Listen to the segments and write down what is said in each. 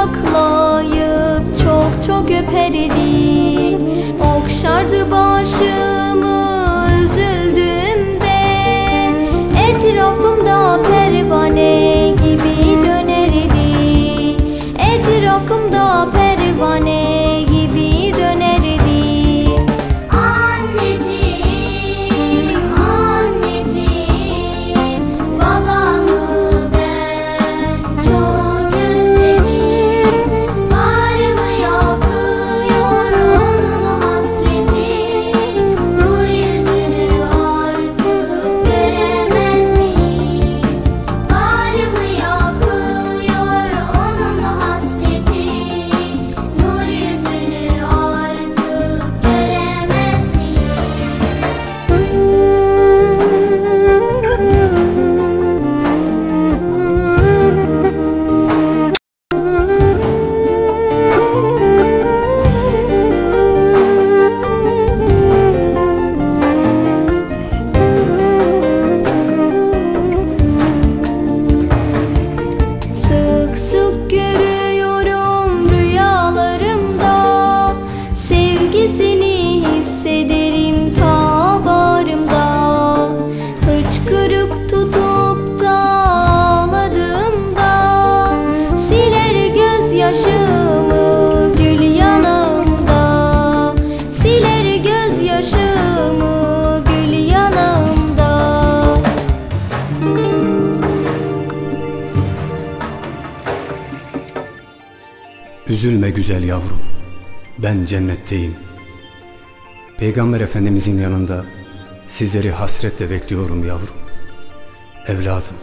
kucaklayıp çok çok öperdi. Okşardı başımı üzüldüğümde, etrafımda pervane gibi dönerdi. Etrafımda pervane gibi dönerdi. Üzülme güzel yavrum, ben cennetteyim. Peygamber Efendimizin yanında sizleri hasretle bekliyorum yavrum. Evladım,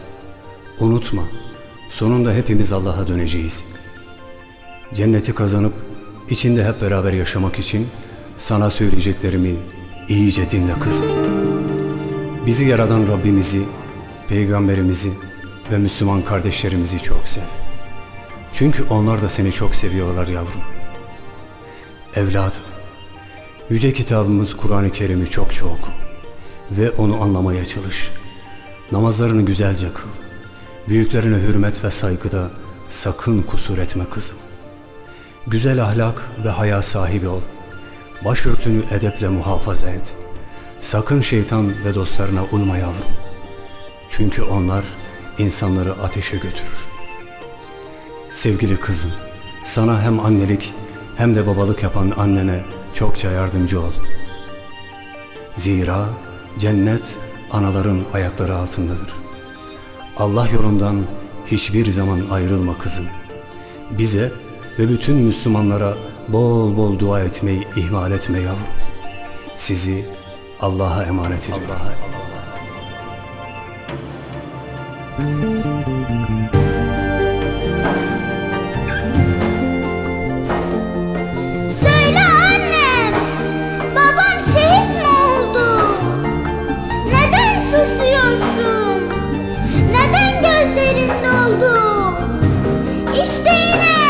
unutma, sonunda hepimiz Allah'a döneceğiz. Cenneti kazanıp içinde hep beraber yaşamak için sana söyleyeceklerimi iyice dinle kızım. Bizi yaradan Rabbimizi, Peygamberimizi ve Müslüman kardeşlerimizi çok sev. Çünkü onlar da seni çok seviyorlar yavrum. Evladım, yüce kitabımız Kur'an-ı Kerim'i çokça oku ve onu anlamaya çalış. Namazlarını güzelce kıl. Büyüklerine hürmet ve saygıda sakın kusur etme kızım. Güzel ahlak ve haya sahibi ol. Başörtünü edeple muhafaza et. Sakın şeytan ve dostlarına uyma yavrum. Çünkü onlar insanları ateşe götürür. Sevgili kızım, sana hem annelik hem de babalık yapan annene çokça yardımcı ol. Zira cennet anaların ayakları altındadır. Allah yolundan hiçbir zaman ayrılma kızım. Bize ve bütün Müslümanlara bol bol dua etmeyi ihmal etme yavrum. Sizi Allah'a emanet ediyorum. İşte yine